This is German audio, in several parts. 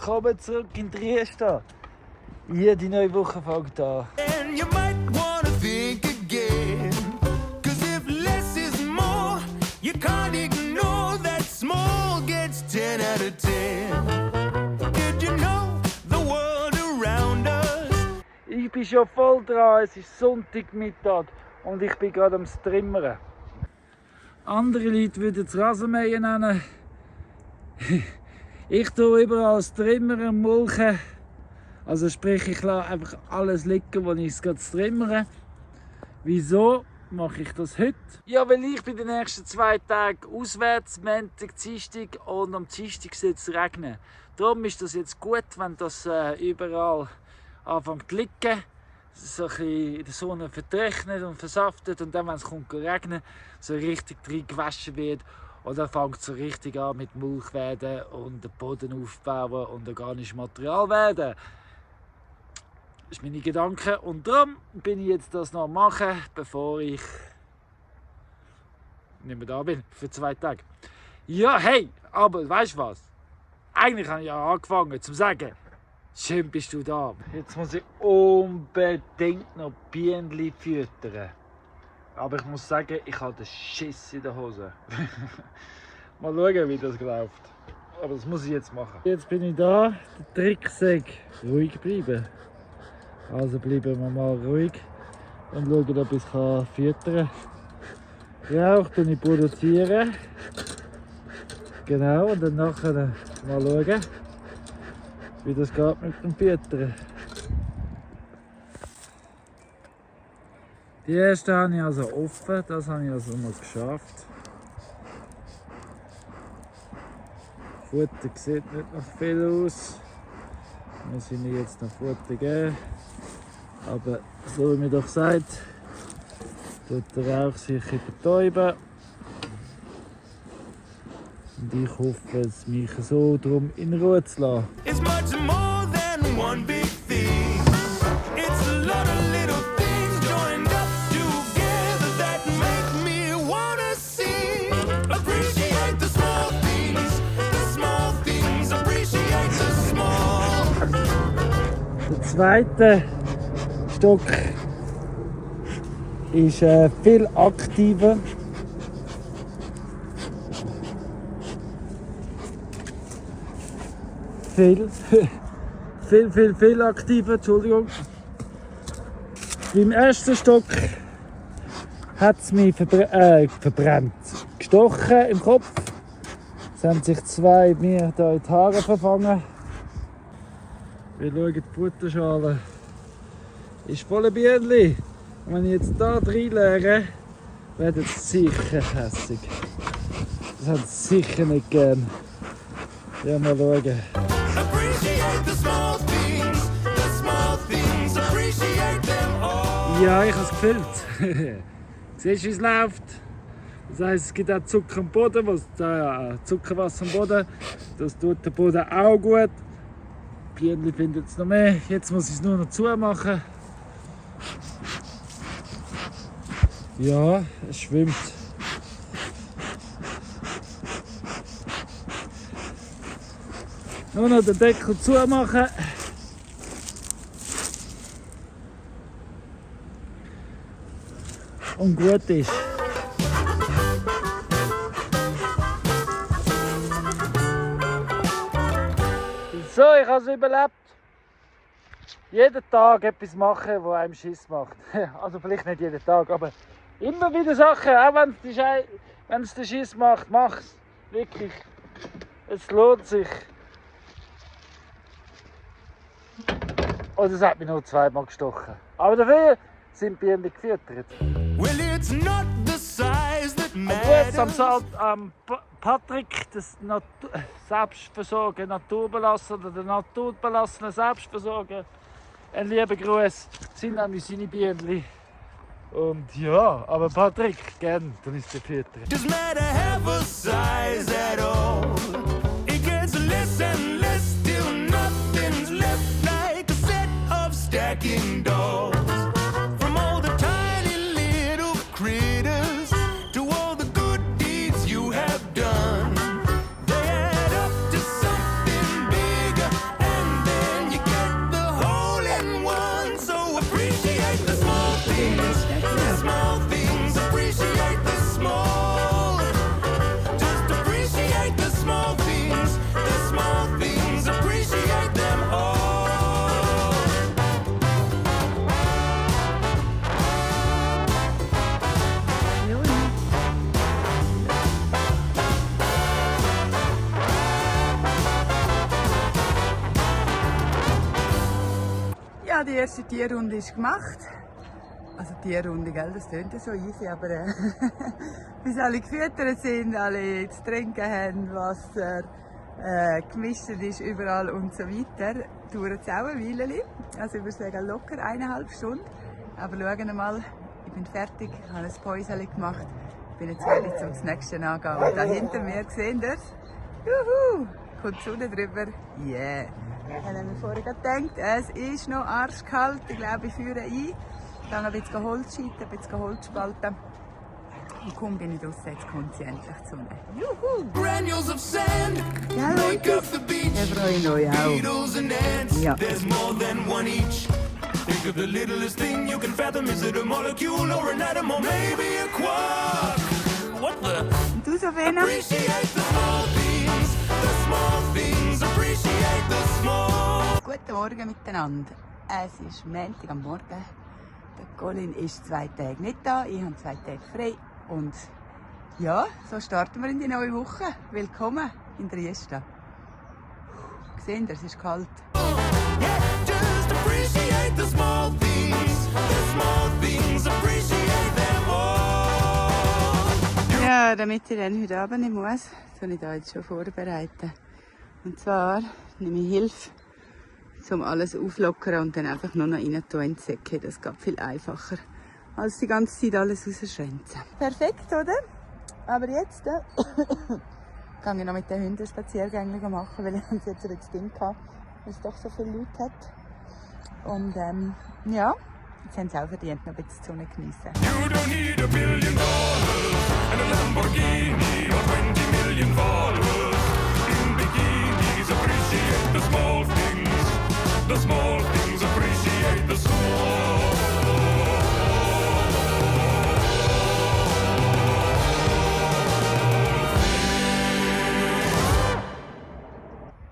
Willkommen zurück in Trieste. Hier die neue Woche fängt an. And you might wanna think again. 'Cause if less is more, you can't ignore that small gets 10 out of 10. Did you know the world around us? Ich bin schon voll dran, es ist Sonntagmittag und ich bin gerade am Strimmern. Andere Leute würden es Rasenmähen nennen. Ich tue überall Strimmern, mulchen. Also sprich, ich lasse einfach alles liegen, wo ich es gerade strimmere. Wieso mache ich das heute? Ja, weil ich bin die nächsten 2 Tage auswärts, Montag, Dienstag und am Dienstag soll es regnen. Darum ist das jetzt gut, wenn das überall anfängt zu liegen, so ein bisschen in der Sonne vertrocknet und versaftet und dann, wenn es kommt regnen, so richtig drin gewaschen wird. Und dann fängt es so richtig an mit Mulch werden und den Boden aufbauen und organisches Material werden. Das sind meine Gedanken und darum bin ich jetzt das noch am machen, bevor ich nicht mehr da bin für 2 Tage. Ja, hey, aber weißt du was? Eigentlich habe ich ja angefangen zu sagen, schön bist du da. Jetzt muss ich unbedingt noch Bienen füttern. Aber ich muss sagen, ich habe den Schiss in der Hose. Mal schauen, wie das läuft. Aber das muss ich jetzt machen. Jetzt bin ich da. Der Trick ist, ruhig bleiben. Also bleiben wir mal ruhig und schauen, ob ich es füttern kann. Rauch produzieren. Genau, und dann nachher mal schauen, wie das geht mit dem Füttern. Die erste habe ich also offen, das habe ich also noch geschafft. Futter sieht nicht noch viel aus. Muss ich mir jetzt noch Futter geben. Aber so wie mir doch sagt, tut der Rauch sich betäuben. Und ich hoffe, es mich so darum in Ruhe zu lassen. It's much more than one big thing. It's a lot of little things joined up together that make me wanna sing. Appreciate the small things, appreciate the small. Der zweite Stock ist viel aktiver. Viel aktiver, Entschuldigung. Beim ersten Stock hat es mich verbrannt. Gestochen im Kopf. Es haben sich 2 mir da in die Haare verfangen. Wir schauen die Futterschale. Ist voller Bienen. Und wenn ich jetzt hier reinlege, werden sie sicher hässig. Das haben sie sicher nicht gern. Ja, mal schauen. Ja, ich habe es gefüllt. Siehst du, wie es läuft? Das heisst, es gibt auch Zucker am Boden, Zuckerwasser am Boden. Das tut der Boden auch gut. Die Bienen finden es noch mehr. Jetzt muss ich es nur noch zumachen. Ja, es schwimmt. Nur noch den Deckel zumachen. Und gut ist. So, ich habe es überlebt. Jeden Tag etwas machen, das einem Schiss macht. Also vielleicht nicht jeden Tag, aber immer wieder Sachen, auch wenn es den Schiss macht, mach es. Wirklich. Es lohnt sich. Und es hat mich nur 2-mal gestochen. Aber dafür sind Bienen gefüttert. Well, it's not the size that Und matters. am Patrick, das Selbstversorgen, naturbelassen oder der naturbelassene Selbstversorgen. Ein lieber Gruß, das sind nämlich seine Bienen. Und ja, aber Patrick, gern, dann ist der Fütter. Doesn't matter half a size at all. It gets less and less till nothing's left, like a set of stacking dolls. From all the tiny little critters to all the good deeds you have done, they add up to something bigger things, the small things, appreciate the small. Just appreciate the small things, appreciate them all. Ja, die erste Tierrunde ist gemacht. Also Tierrunde, gell? Das klingt ja so easy, aber bis alle gefüttert sind, alle zu trinken haben, Wasser, gemischt ist überall und so weiter, dauert es auch eine Weile. Also ich würde sagen locker 1,5 Stunden. Aber schauen wir mal, ich bin fertig, ich habe ein Päuschen gemacht. Ich bin jetzt fertig zum nächsten angehen. Und da hinter mir seht ihr es. Juhu! Kommt die Sonne drüber. Yeah! Ich habe mir vorher gedacht, es ist noch arschkalt. Ich glaube, ich führe ein. Dann ein bisschen Holz scheiten, ein bisschen Holz spalten. Und kaum bin ich draussen, jetzt kommt sie endlich die Sonne. Juhu! Granules of sand Ja, make Leute, up the beach. ich freue mich auch. Beetles and ants, Ja. there's more than one each. Think of the littlest thing you can fathom. Is it a molecule or an atom or maybe a quark? What the? Und du, Sofena? Appreciate the small things, appreciate the small. Guten Morgen miteinander. Es ist Montag am Morgen. Der Colin ist 2 Tage nicht da, ich habe 2 Tage frei. Und ja, so starten wir in die neue Woche. Willkommen in Trieste. Seht ihr, es ist kalt. Yeah, just appreciate the small things, appreciate them all. Ja, damit ich dann heute Abend nicht muss, soll ich da jetzt schon vorbereiten. Und zwar nehme ich Hilfe, um alles auflockern und dann einfach nur noch rein tun in die Säcke. Das geht viel einfacher, als die ganze Zeit alles rausschränzen. Perfekt, oder? Aber jetzt kann ich noch mit den Hunden Spaziergänge machen, weil ich es jetzt ein Ding hatte, weil es doch so viele Leute hat. Und ja, jetzt haben sie auch verdient, noch ein bisschen die Sonne geniessen. You don't need $1 billion and a Lamborghini or 20 million followers in bikinis. Appreciate the small things, appreciate the small.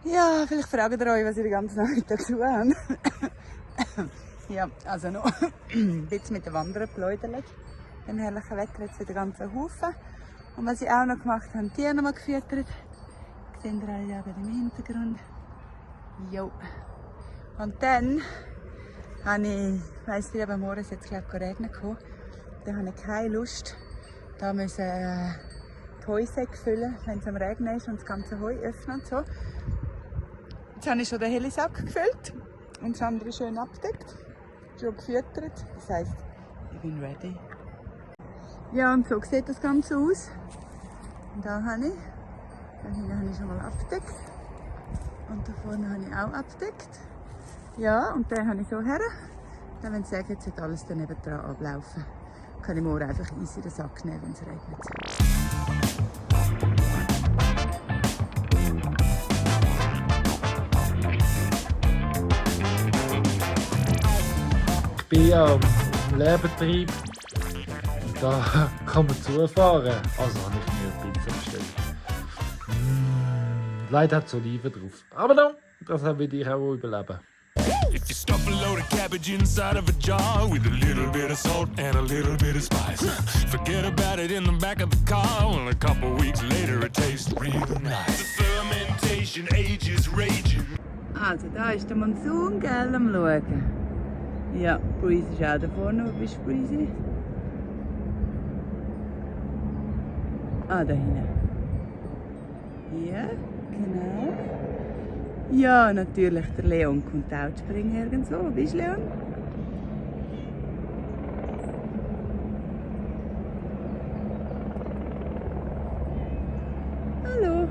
Ja, vielleicht fragt ihr euch, was ihr den ganzen Nachmittag so habt. Ja, also noch ein bisschen mit den Wandern geläutert. Im herrlichen Wetter jetzt wieder ganzen Haufen. Und was ich auch noch gemacht habe, die noch mal gefüttert. Seht ihr alle da im Hintergrund. Jo. Und dann habe ich weiss nicht, aber morgen ist jetzt glaube ich regnen gekommen. Da habe ich keine Lust, da müssen die Heusäcke füllen, wenn es am Regnen ist und das ganze Heu öffnen und so. Jetzt habe ich schon den Helisack gefüllt und das andere schön abgedeckt, schon gefüttert. Das heisst, ich bin ready. Ja, und so sieht das Ganze aus. Und da habe ich, da hinten habe ich schon mal abgedeckt. Und da vorne habe ich auch abgedeckt. Ja, und den habe ich so her. Dann, wenn ich sage, jetzt wird alles daneben dran ablaufen, kann ich morgen einfach easy den Sack nehmen, wenn es regnet. Ich bin ja im Lehrbetrieb. Da kann man zufahren. Also habe ich mir eine Pizza bestellt. Leider hat es Oliven drauf. Aber no, das will ich auch überleben. If you stuff a load of cabbage inside of a jar with a little bit of salt and a little bit of spice, forget about it in the back of the car. Well, a couple weeks later it tastes real nice. The fermentation age is raging. Also, da ist der Monsun, gell, am Schauen. Ja, Breezy ist auch da vorne. Wo bist du, Breezy? Ah, da hinten. Ja, genau. Ja, natürlich, der Leon kommt auch zu springen irgendwo. Wo bist du, Leon? Hallo.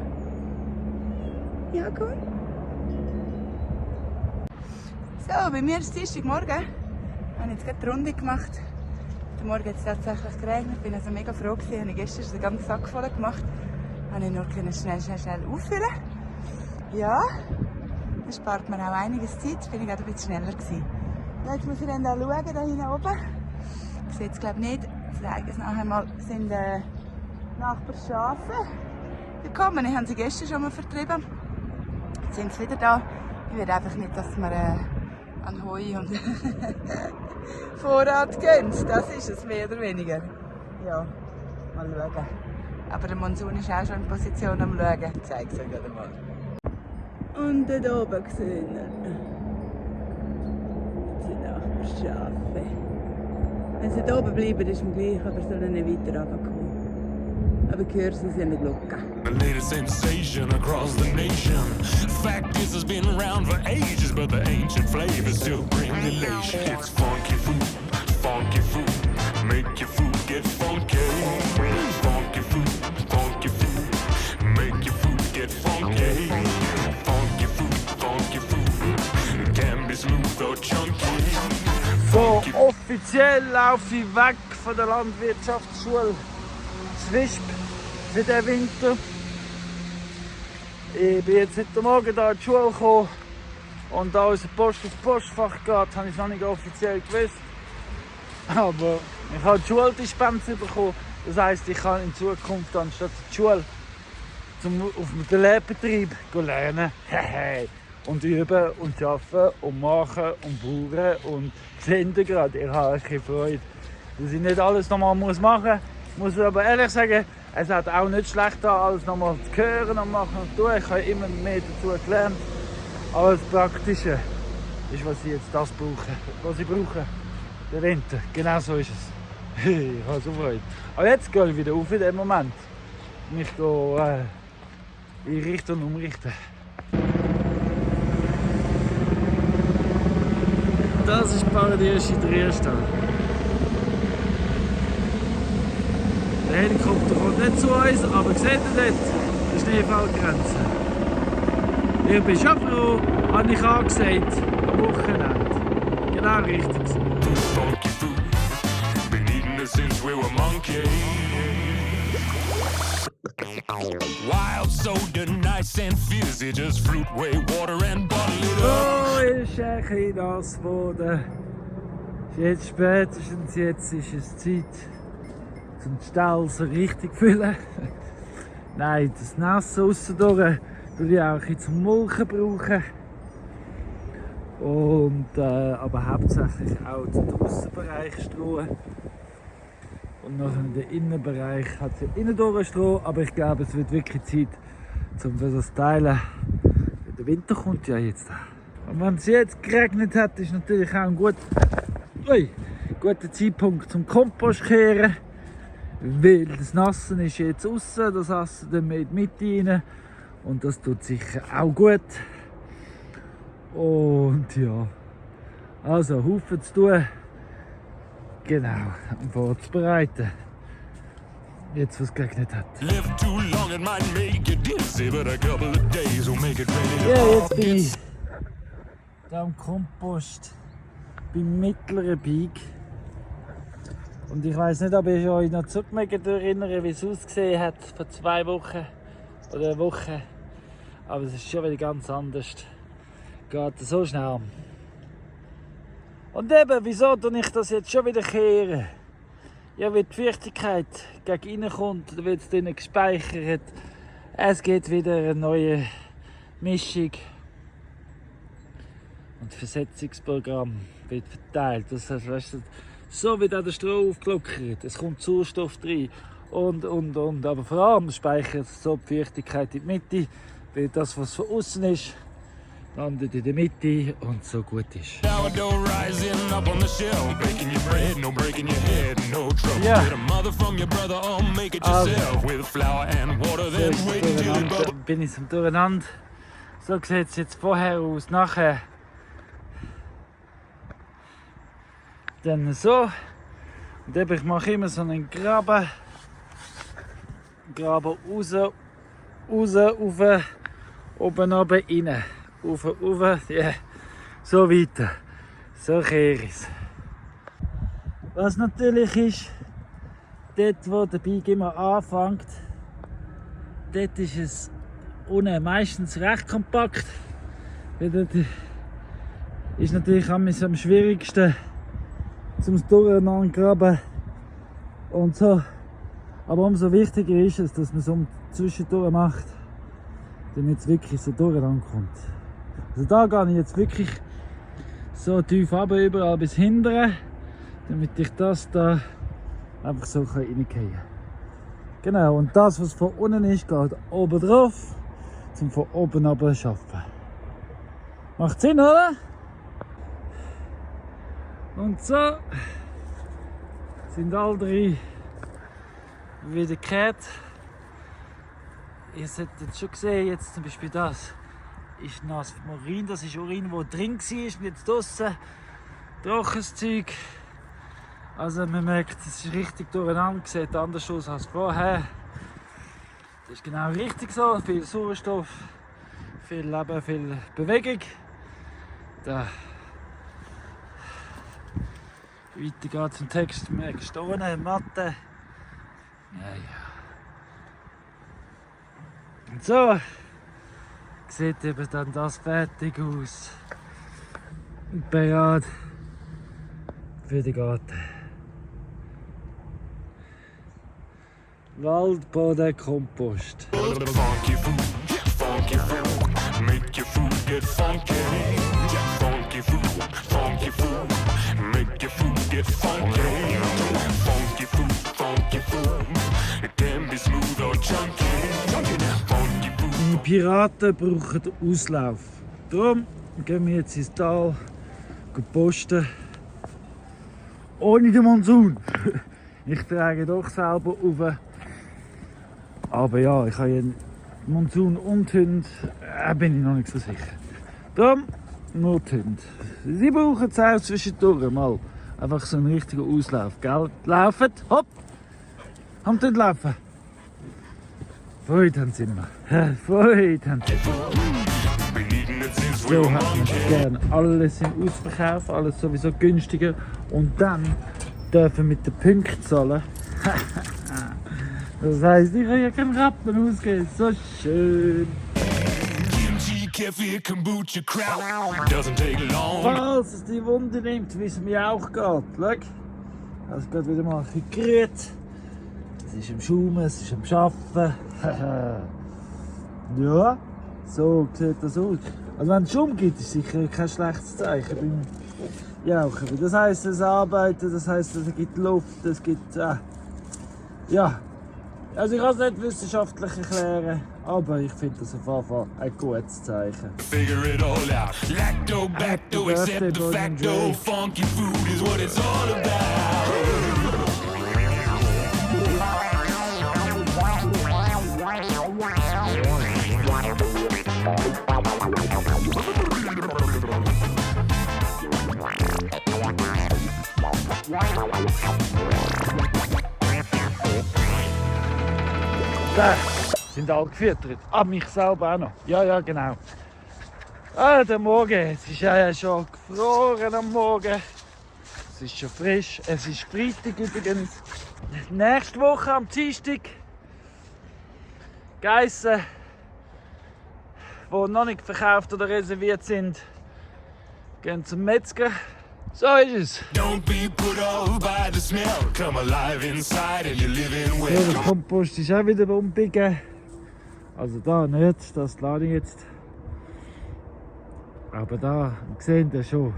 Ja, komm. So, bei mir ist es Dienstagmorgen. Ich habe jetzt gerade die Runde gemacht. Heute Morgen hat es tatsächlich geregnet. Ich bin also mega froh gewesen. Ich habe gestern den ganzen Sack voll gemacht. Habe ich nur schnell auffüllen. Ja, das spart mir auch einiges Zeit. Bin ich gerade ein bisschen schneller gewesen. Jetzt muss ich dann da schauen, da hinten oben. sieht es glaube ich nicht. Ich zeige es nachher mal. Das sind Nachbarschafe. Willkommen, ich habe sie gestern schon mal vertrieben. Jetzt sind sie wieder da. Ich will einfach nicht, dass wir an Heu und Vorrat gehen. Das ist es, mehr oder weniger. Ja, mal schauen. Aber der Monsun ist auch schon in Position am Schauen. Ich zeige es euch gerade mal. Und dort oben gesehen. Das sind Nachbarschafe. Wenn sie hier oben bleiben, ist es gleich, aber sollen nicht weiter runterkommen. Aber ich höre sie in der Glocke. The latest sensation across the nation. Fact is, it's been around for ages, but the ancient flavors still bring elation. It's funky food, make your food get funky. Funky food, make your food get funky. Funky food, can be smooth or chunky. So, offiziell laufe ich weg von der Landwirtschaftsschule Zwisp für den Winter. Ich bin jetzt heute Morgen hier in die Schule gekommen und da unser Post ins Postfach geht, habe ich es noch nicht offiziell gewusst. Aber ich habe die Schuldispense bekommen. Das heisst, ich kann in Zukunft anstatt die Schule auf dem Lehrbetrieb lernen. Und üben und arbeiten und machen und bauen und senden gerade. Ich habe ein Freude, dass ich nicht alles nochmal machen muss. Ich muss aber ehrlich sagen, es hat auch nicht schlecht da, alles nochmal zu hören und machen und tun. Ich habe immer mehr dazu gelernt. Aber das Praktische ist, was ich jetzt brauche. Was ich brauche. Der Winter. Genau so ist es. Ich habe so Freude. Aber jetzt gehe ich wieder auf in dem Moment. Mich in Richtung umrichten. Das ist Paradies in Dresden. Der Helikopter kommt nicht zu uns, aber seht ihr dort? Die Schneefallgrenze. Ich bin schon froh, habe ich angesagt, am Wochenende. Genau richtig. Funky food, been eating it since we were monkeys. Wild soda, nice and fizzy, just fruit, whey, water and bottle it up. So ist ein bisschen nass geworden. Jetzt spätestens jetzt ist es Zeit, zum Stall so richtig zu füllen. Nein, das Nasse aussendurch würde ich auch ein bisschen zum Mulchen brauchen. Und, aber hauptsächlich auch den Aussenbereich Stroh. Und nachher in den Innenbereich hat es ja innen durch Stroh, aber ich glaube, es wird wirklich Zeit, um das zu teilen. Der Winter kommt ja jetzt. Und wenn es jetzt geregnet hat, ist natürlich auch ein guter Zeitpunkt zum Kompost kehren. Weil das Nassen ist jetzt außen, das Nassen dann mit rein. Und das tut sicher auch gut. Und ja, also Haufen zu tun. Genau, um vorzubereiten. Jetzt, was geregnet hat. Ja, jetzt bin ich da am Kompost beim mittleren Beig. Und ich weiss nicht, ob ich euch noch erinnere, wie es ausgesehen hat vor 2 Wochen oder eine Woche. Aber es ist schon wieder ganz anders. Geht so schnell. Und eben, wieso tue ich das jetzt schon wieder kehren? Ja, weil die Feuchtigkeit gegen innen kommt, dann wird es drinnen gespeichert. Es geht wieder eine neue Mischung. Und das Versetzungsprogramm wird verteilt. Das heißt, weißt du, so wird auch der Stroh aufgelockert. Es kommt Sauerstoff rein. Und. Aber vor allem speichert es so die Feuchtigkeit in die Mitte, weil das, was von außen ist, landet in der Mitte und so gut ist. Ja. Also, bin ich zum Durcheinander. So sieht es jetzt vorher aus, nachher dann so. Und eben, ich mache immer so einen Graben raus, rauf, oben, oben, rein. Rauf, yeah. So weiter. So kehre ich es. Was natürlich ist, dort wo der Beig immer anfängt, dort ist es unten meistens recht kompakt. Weil dort ist natürlich am schwierigsten zum Durcheinander graben und so. Aber umso wichtiger ist es, dass man es zwischendurch macht, damit es wirklich so durcheinander kommt. Also da gehe ich jetzt wirklich so tief runter, überall bis hinten, damit ich das da einfach so reingehen kann. Genau, und das, was von unten ist, geht oben drauf, zum von oben runter arbeiten. Macht Sinn, oder? Und so sind alle drei wieder gekehrt. Ihr habt jetzt schon gesehen, jetzt zum Beispiel das ist nasses Urin, das ist Urin, das drin war und jetzt draussen trockenes Zeug. Also man merkt, es ist richtig durcheinander, sieht anders aus als vorher. Das ist genau richtig so, viel Sauerstoff, viel Leben, viel Bewegung. Da. Weiter geht's im Text, merkst du ohne Mathe. Ja. Und so sieht eben dann das fertig aus. Und bereit für den Garten. Waldboden Kompost. Funky food, make your food get funky. Funky food, make your food get funky. Funky food, it can be smooth or chunky. Funky food. Die Piraten brauchen Auslauf. Darum gehen wir jetzt ins Tal posten. Ohne den Monsun. Ich trage doch selber rauf. Aber ja, ich habe ja Monsun und Hunde, bin ich noch nicht so sicher. Darum nur die Hunde. Sie brauchen es auch zwischendurch mal. Einfach so einen richtigen Auslauf. Gell? Laufen, hopp! Haben die laufen? Freude haben sie immer. Freude haben sie. So hat man es gerne. Alles im Ausverkauf, alles sowieso günstiger. Und dann dürfen mit den Punkten zahlen. Das heisst, ich kann ja keinen Rappen ausgeben. So schön. Kefir, Kombucha, Kraut, doesn't take long. Falls es die Wunde nimmt, wie es mir auch geht. Schau, es geht wieder mal ein bisschen gerührt. Es ist am Schaumen, es ist am Arbeiten. Ja, so sieht das aus. Also wenn es Schaum gibt, ist sicher kein schlechtes Zeichen beim Jauchen. Das heisst, es arbeitet, das heisst, es gibt Luft, es gibt... ja. Also ich kann es nicht wissenschaftlich erklären, aber ich finde das auf jeden Fall ein gutes Zeichen. Figure it all out. Lacto, bacto, accept the facto. Funky food is what it's all about. Da sind alle gefüttert. Mich selber auch noch. Ja, genau. Der Morgen. Es ist ja schon gefroren am Morgen. Es ist schon frisch. Es ist Freitag übrigens. Nächste Woche am Dienstag. Geissen, die noch nicht verkauft oder reserviert sind, gehen zum Metzger. So ist es. Don't be put off by the smell. Come alive inside and you're living So, well. der Kompost ist auch wieder umbiegen. Also da nicht, das lade ich jetzt. Aber da, seht ihr schon.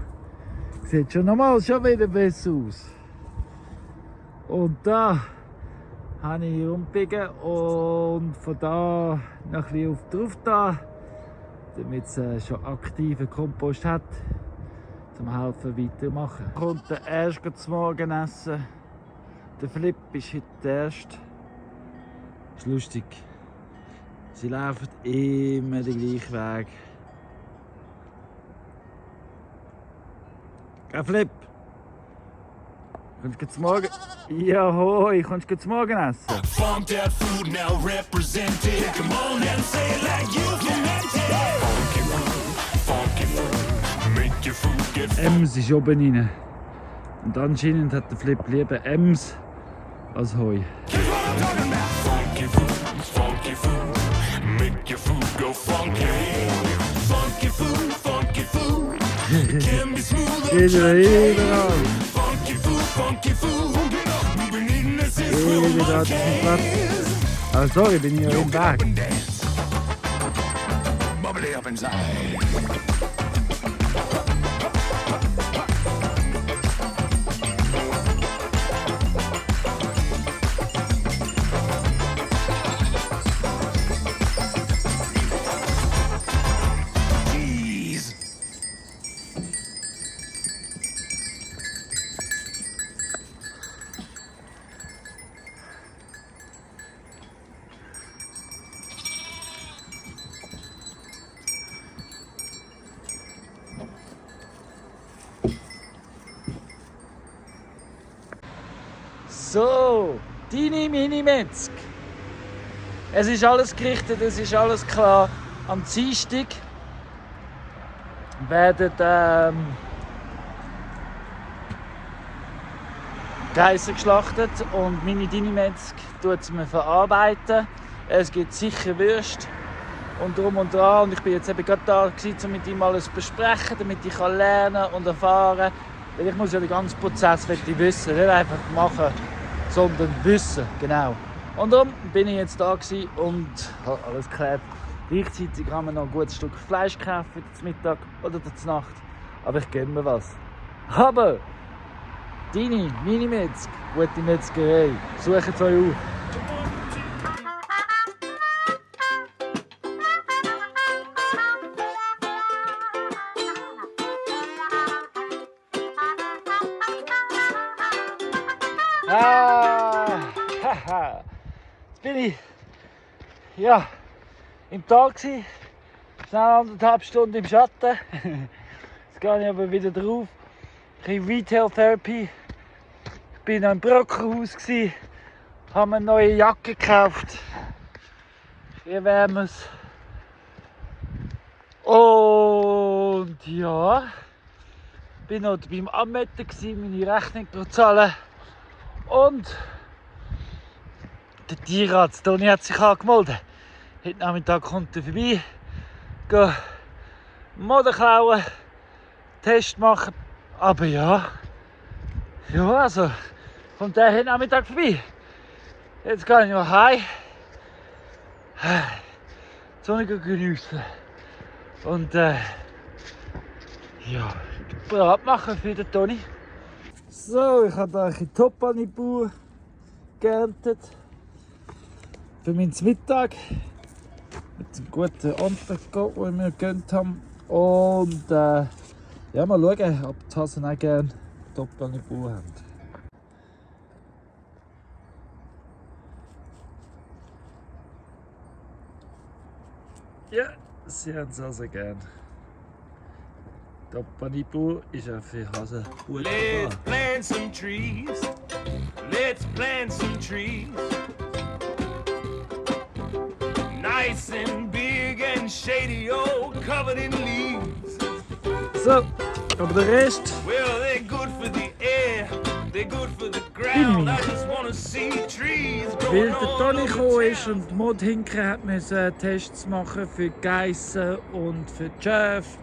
Sieht schon nochmal schon wieder besser aus. Und da habe ich umbiegen und von da noch ein bisschen drauf da, damit es schon aktiven Kompost hat. Zum helfen weitermachen. Kommt der erst zum Morgenessen. Der Flip ist heute der erste. Das ist lustig. Sie laufen immer den gleichen Weg. Geh Flip! Kommst du zum Morgen? Ja, hoi, kommst du zum Morgenessen? Funk that food now represented. Come on and say it like you meant it. Funky food, make your food get funky. Ems ist oben rein. Und anscheinend hat der Flip lieber Ems als Heu. Funky food, make your food go funky. Funky food, can be smooth or Überall. funky food. wieder an diesem Platz. Aber sorry, bin ich ja im Weg. Bubbly up inside. Jeez. So, deine Mini-Metzg. Es ist alles gerichtet, es ist alles klar. Am Dienstag werden Geissen geschlachtet und meine Dini-Metzg tut es mir verarbeiten. Es gibt sicher Würste und drum und dran. Und ich bin jetzt eben gerade da, um mit ihm alles zu besprechen, damit ich lernen und erfahren kann. Weil ich muss ja den ganzen Prozess wissen, nicht einfach machen, sondern wissen, genau. Und darum bin ich jetzt da und habe alles geklärt. Gleichzeitig kann man noch ein gutes Stück Fleisch kaufen zum Mittag oder zur Nacht. Aber ich gönne mir was. Aber deine Mini-Metzg, gute Metzgerei, sucht es euch auf. Haha. Jetzt bin ich im Tag gsi, schnell 1,5 Stunden im Schatten. Jetzt gehe ich aber wieder drauf. Ich habe Retail Therapy. Ich bin noch im Brockerhaus gsi, habe mir eine neue Jacke gekauft. Hier wärmen es. Und ja, bin noch beim Anmetten gsi, meine Rechnung zahlen. Und der Tierarzt Toni hat sich angemeldet. Heute Nachmittag kommt er vorbei, gehen Moden klauen, Test machen. Aber ja, also kommt der heute Nachmittag vorbei. Jetzt gehe ich noch heim, die Sonne geniessen und bereit machen für den Toni. So, ich habe hier Topani-Bauer geerntet für meinen Mittag mit einem guten Entrecote, den wir gegönnt haben. Und mal schauen, ob die Hasen auch gerne Topani-Bauer haben. Ja, sie haben es also gern. Topani-Bauer ist auch für Hasen gut. Let's plant some trees. Let's plant some trees. Nice and big and shady, oh, covered in leaves. So, aber der Rest. Well, they're good for the air. They're good for the ground. I just wanna see trees Weil growing der Toni gekommen ist und die Mod hinken musste Tests machen für die Geissen und für die Schäfe,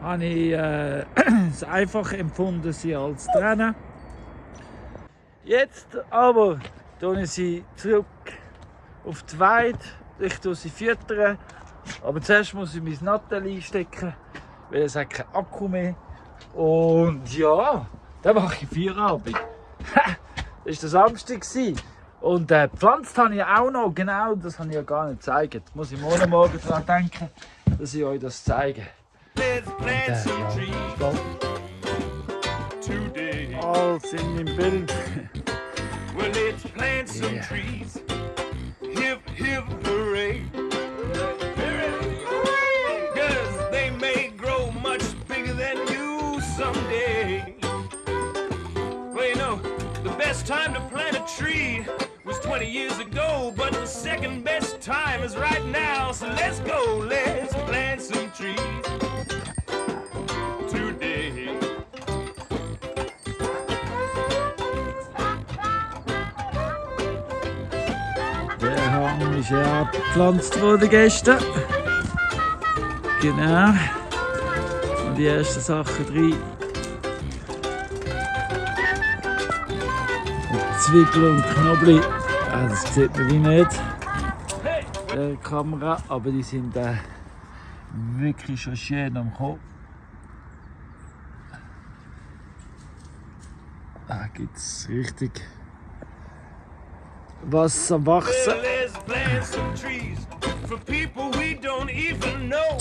habe ich es einfach empfunden, sie als zu trennen. Jetzt aber tue ich sie zurück auf die Weide. Ich tue sie füttern. Aber zuerst muss ich mein Nattel einstecken, weil es hat keinen Akku mehr. Und ja, dann mache ich Feierabend. Das war der Samstag. Und gepflanzt habe ich auch noch, genau, das habe ich ja gar nicht gezeigt. Jetzt muss ich morgen daran denken, dass ich euch das zeige. Let's plant some trees today. Alles in meinem Bild. Well, let's plant some trees. Hip, hip, hooray. 'Cause they may grow much bigger than you someday. Well, you know, the best time to plant a tree was 20 years ago, but the second best time is right now. So let's go, let's plant some trees today. Der Hang ist ja abgepflanzt worden gestern. Genau. Und die ersten Sachen drin. Und Zwiebeln und Knoblauch. Das sieht man wie nicht der Kamera, aber die sind wirklich schon schön am Kommen. Da gibt es richtig was am Wachsen. Well, let's plant some trees for people we don't even know.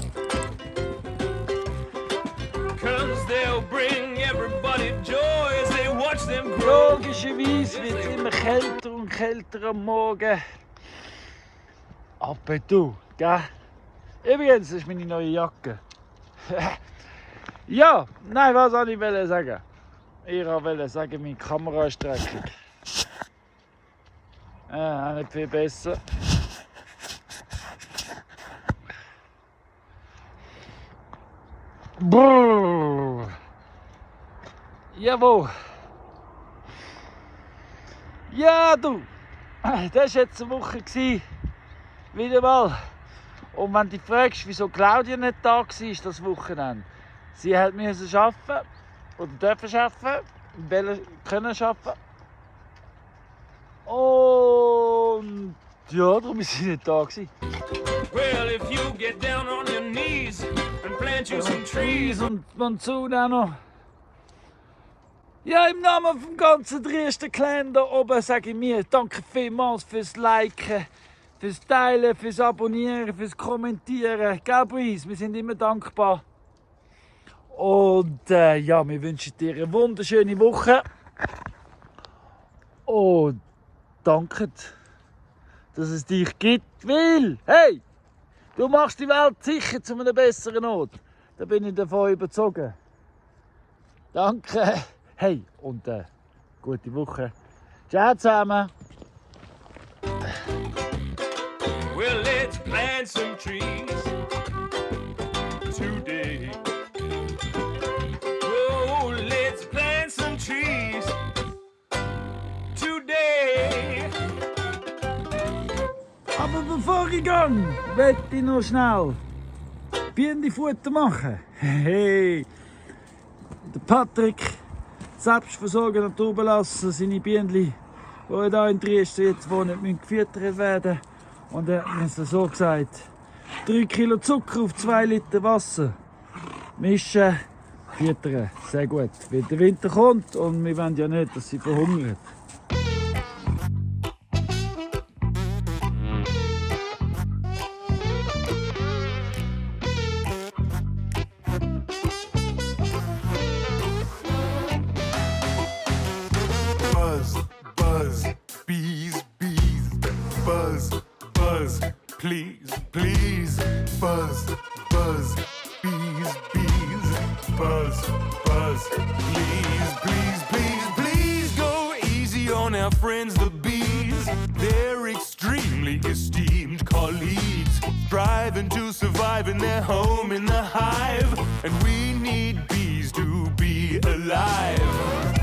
'Cause they'll bring everybody joy as they watch them grow. Logischerweise wird es immer kälter und kälter am Morgen. Aber du, gell? Übrigens, das ist meine neue Jacke. Ja, nein, was soll ich sagen? Ich wollte sagen, meine Kamera ist dreckig. Auch nicht viel besser. Brrr. Jawohl. Ja, du. Das war jetzt eine Woche. Wieder mal. Und wenn du dich fragst, wieso Claudia nicht da war, das Wochenende. Sie musste arbeiten. Oder dürfen arbeiten. Können arbeiten. Und ja, darum ist sie nicht da. Well, if you get down on your knees and plant you some trees. Und Monsun auch noch. Ja, im Namen vom ganzen Dresden-Clan da oben sage ich mir danke vielmals fürs Liken, fürs Teilen, fürs Abonnieren, fürs Kommentieren. Gell, Brice? Wir sind immer dankbar. Und ja, wir wünschen dir eine wunderschöne Woche. Und danke, dass es dich gibt. Weil, hey, du machst die Welt sicher zu einem besseren Ort. Da bin ich davon überzeugt. Danke. Hey, und gute Woche. Ciao zusammen. Well, let's plant some trees today. Oh, let's plant some trees today. Aber bevor ich gehe, möchte ich noch schnell Bienenfutter machen. Hey, der Patrick, selbstversorgen naturbelassen, seine Bienen, die hier in Dresden jetzt wohnen, müssen gefüttert werden. Und er hat mir so gesagt, 3 Kilo Zucker auf 2 Liter Wasser mischen, füttern. Sehr gut, weil der Winter kommt und wir wollen ja nicht, dass sie verhungern. Buzz, buzz, bees, bees. Buzz, buzz, please, please. Buzz, buzz, bees, bees. Buzz, buzz, please, please, please, please. Go easy on our friends, the bees. They're extremely esteemed colleagues, striving to survive in their home in the hive. And we need bees to be alive.